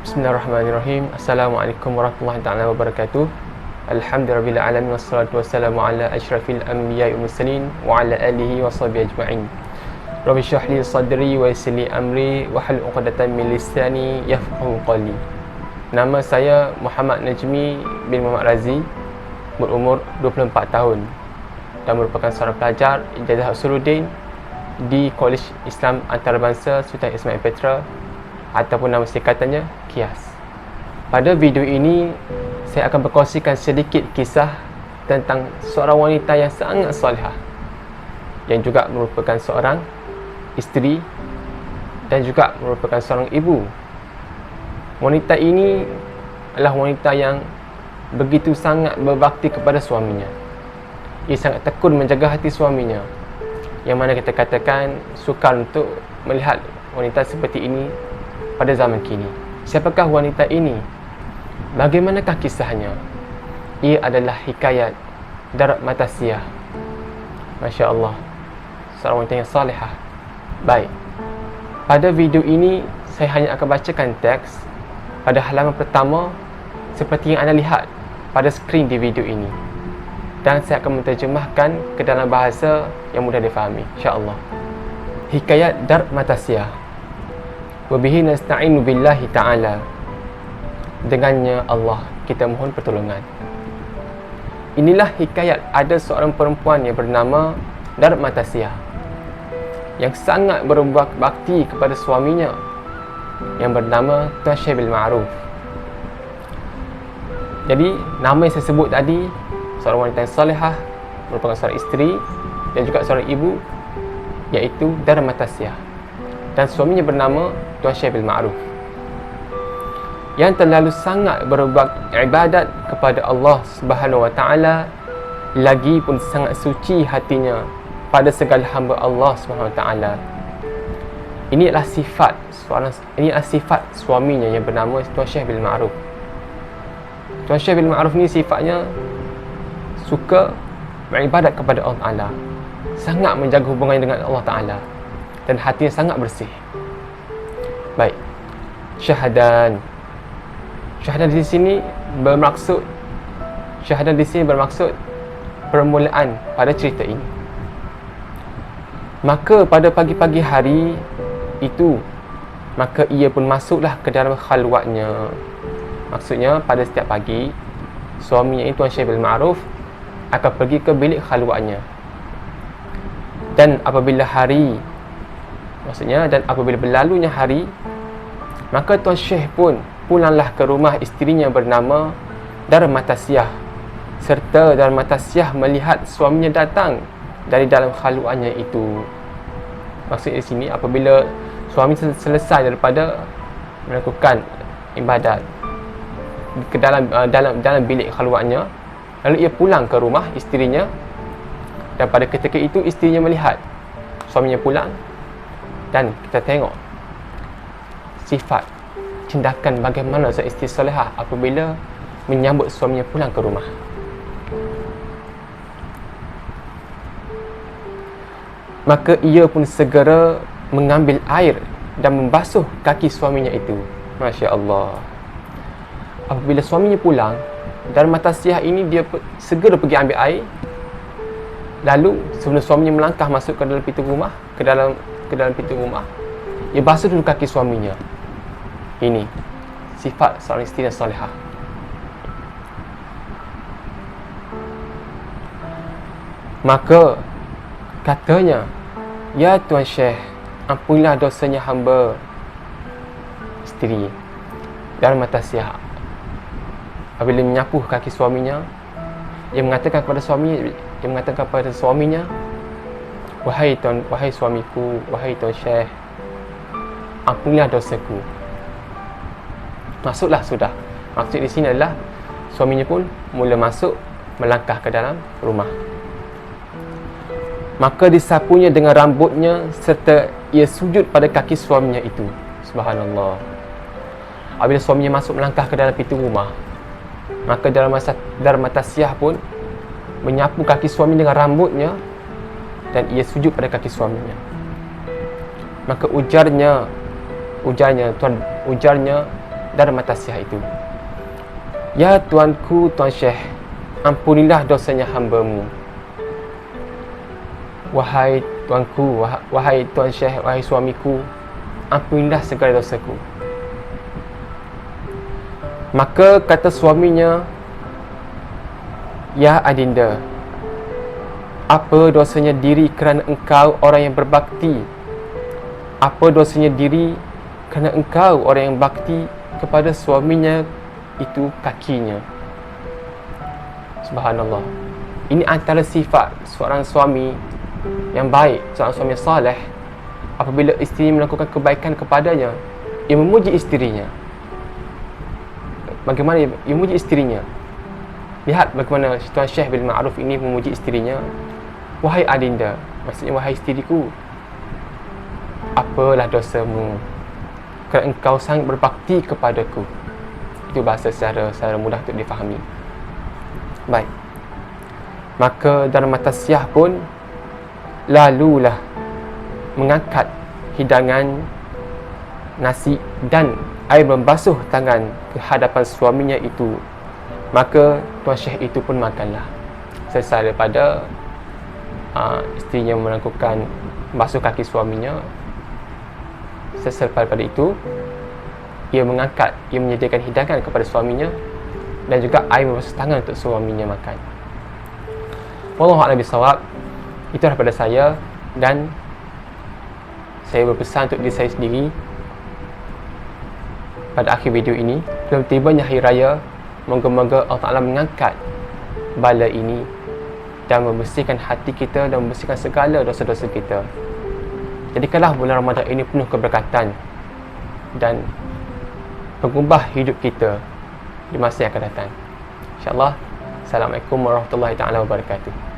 Bismillahirrahmanirrahim. Assalamualaikum warahmatullahi taala wabarakatuh. Alhamdulillahirabbil alamin wassalatu wassalamu ala asyrafil anbiya'i wal mursalin wa ala alihi washabihi ajma'in. Rabbi shrah li sadri wa yassir li amri wahlul 'uqdatam min lisani yafqahu qawli. Nama saya Muhammad Najmi bin Muhammad Razi, berumur 24 tahun dan merupakan seorang pelajar Ijazah Usuluddin di Kolej Islam Antarabangsa Sultan Ismail Petra ataupun nama singkatannya KIAS. Pada video ini saya akan berkongsikan sedikit kisah tentang seorang wanita yang sangat solehah, yang juga merupakan seorang isteri dan juga merupakan seorang ibu. Wanita ini adalah wanita yang begitu sangat berbakti kepada suaminya. Ia sangat tekun menjaga hati suaminya, yang mana kita katakan sukar untuk melihat wanita seperti ini pada zaman kini. Siapakah wanita ini? Bagaimanakah kisahnya? Ia adalah hikayat Darat Matasiyah. Masya Allah, seorang wanita yang salihah. Baik, pada video ini saya hanya akan bacakan teks pada halaman pertama seperti yang anda lihat pada skrin di video ini, dan saya akan menterjemahkan ke dalam bahasa yang mudah difahami, insya-Allah. Hikayat Darat Matasiyah. Wabihi nasta'inu billahi ta'ala. Dengannya Allah kita mohon pertolongan. Inilah hikayat ada seorang perempuan yang bernama Darat Matasiyah, yang sangat berbakti kepada suaminya yang bernama Tuan Syekh bil Ma'ruf. Jadi nama yang saya sebut tadi, seorang wanita yang salihah, merupakan seorang isteri dan juga seorang ibu, iaitu Darat Matasiyah, dan suaminya bernama Tuan Syekh bil Ma'ruf, yang terlalu sangat beribadat kepada Allah Subhanahu wa taala, lagi pun sangat suci hatinya pada segala hamba Allah Subhanahu wa taala. Ini adalah sifat suaminya yang bernama Tuan Syekh bil Ma'ruf. Tuan Syekh bil Ma'ruf ni sifatnya suka beribadat kepada Allah Taala, sangat menjaga hubungannya dengan Allah Taala, dan hatinya sangat bersih. Baik, syahadan di sini bermaksud permulaan pada cerita ini. Maka pada pagi-pagi hari itu, maka ia pun masuklah ke dalam khalwatnya. Maksudnya pada setiap pagi suaminya itu Tuan Syekh bil Ma'ruf akan pergi ke bilik khalwatnya. Dan apabila berlalunya hari, maka Tuan Syekh pun pulanglah ke rumah isterinya bernama Darat Matasiyah, serta Darat Matasiyah melihat suaminya datang dari dalam khalwatnya itu. Maksudnya di sini, apabila suami selesai daripada melakukan ibadat ke dalam bilik khalwatnya, lalu ia pulang ke rumah isterinya, dan pada ketika itu isterinya melihat suaminya pulang, dan kita tengok sifat tindakan bagaimana seorang isteri solehah apabila menyambut suaminya pulang ke rumah. Maka ia pun segera mengambil air dan membasuh kaki suaminya itu. Masya Allah. Apabila suaminya pulang, Darat Matasiyah ini dia segera pergi ambil air. Lalu sebelum suaminya melangkah masuk ke dalam pintu rumah, ke dalam pintu rumah, ia basuh dulu kaki suaminya. Ini sifat seorang isteri yang salihah. Maka katanya, "Ya Tuan Syekh, ampunilah dosanya hamba." Isteri Darat Matasiyah apabila menyapu kaki suaminya, ia mengatakan kepada suaminya, Wahai suamiku, wahai Tuan Syekh, ampunilah dosaku." Masuklah sudah. Maksud di sini adalah suaminya pun mula masuk, melangkah ke dalam rumah. Maka disapunya dengan rambutnya serta ia sujud pada kaki suaminya itu. Subhanallah. Apabila suaminya masuk melangkah ke dalam pintu rumah, maka Darat Matasiyah pun menyapu kaki suami dengan rambutnya dan ia sujud pada kaki suaminya. Maka ujarnya Darma Tasiyah itu. Ya Tuanku, Tuan Syekh, ampunilah dosanya hamba-Mu. Wahai Tuanku, wahai Tuan Syekh, wahai suamiku, ampunilah segala dosaku. Maka kata suaminya, ya Adinda, apa dosanya diri kerana engkau orang yang berbakti? Apa dosanya diri kerana engkau orang yang bakti kepada suaminya itu kakinya? Subhanallah. Ini antara sifat seorang suami yang baik, seorang suami saleh. Apabila isteri melakukan kebaikan kepadanya, ia memuji isterinya. Bagaimana ia memuji isterinya? Lihat bagaimana Tuan Syekh bil Ma'ruf ini memuji isterinya. Wahai Adinda, maksudnya wahai isteriku, apalah dosamu kerana engkau sangat berbakti kepadaku. Itu bahasa secara mudah untuk difahami. Baik. Maka Darma Tasiyah pun lalulah mengangkat hidangan nasi dan air membasuh tangan ke hadapan suaminya itu. Maka Tuan Syekh itu pun makanlah. Selesai daripada isterinya melakukan basuh kaki suaminya, selesai daripada itu, ia menyediakan hidangan kepada suaminya dan juga air membasuh tangan untuk suaminya makan. Wallahu a'lam bishawab. Itu daripada saya, dan saya berpesan untuk diri saya sendiri pada akhir video ini, sebelum tibanya hari raya, moga-moga Allah Ta'ala mengangkat bala ini dan membersihkan hati kita dan membersihkan segala dosa-dosa kita. Jadikanlah bulan Ramadan ini penuh keberkatan dan mengubah hidup kita di masa yang akan datang. InsyaAllah. Assalamualaikum warahmatullahi taala wabarakatuh.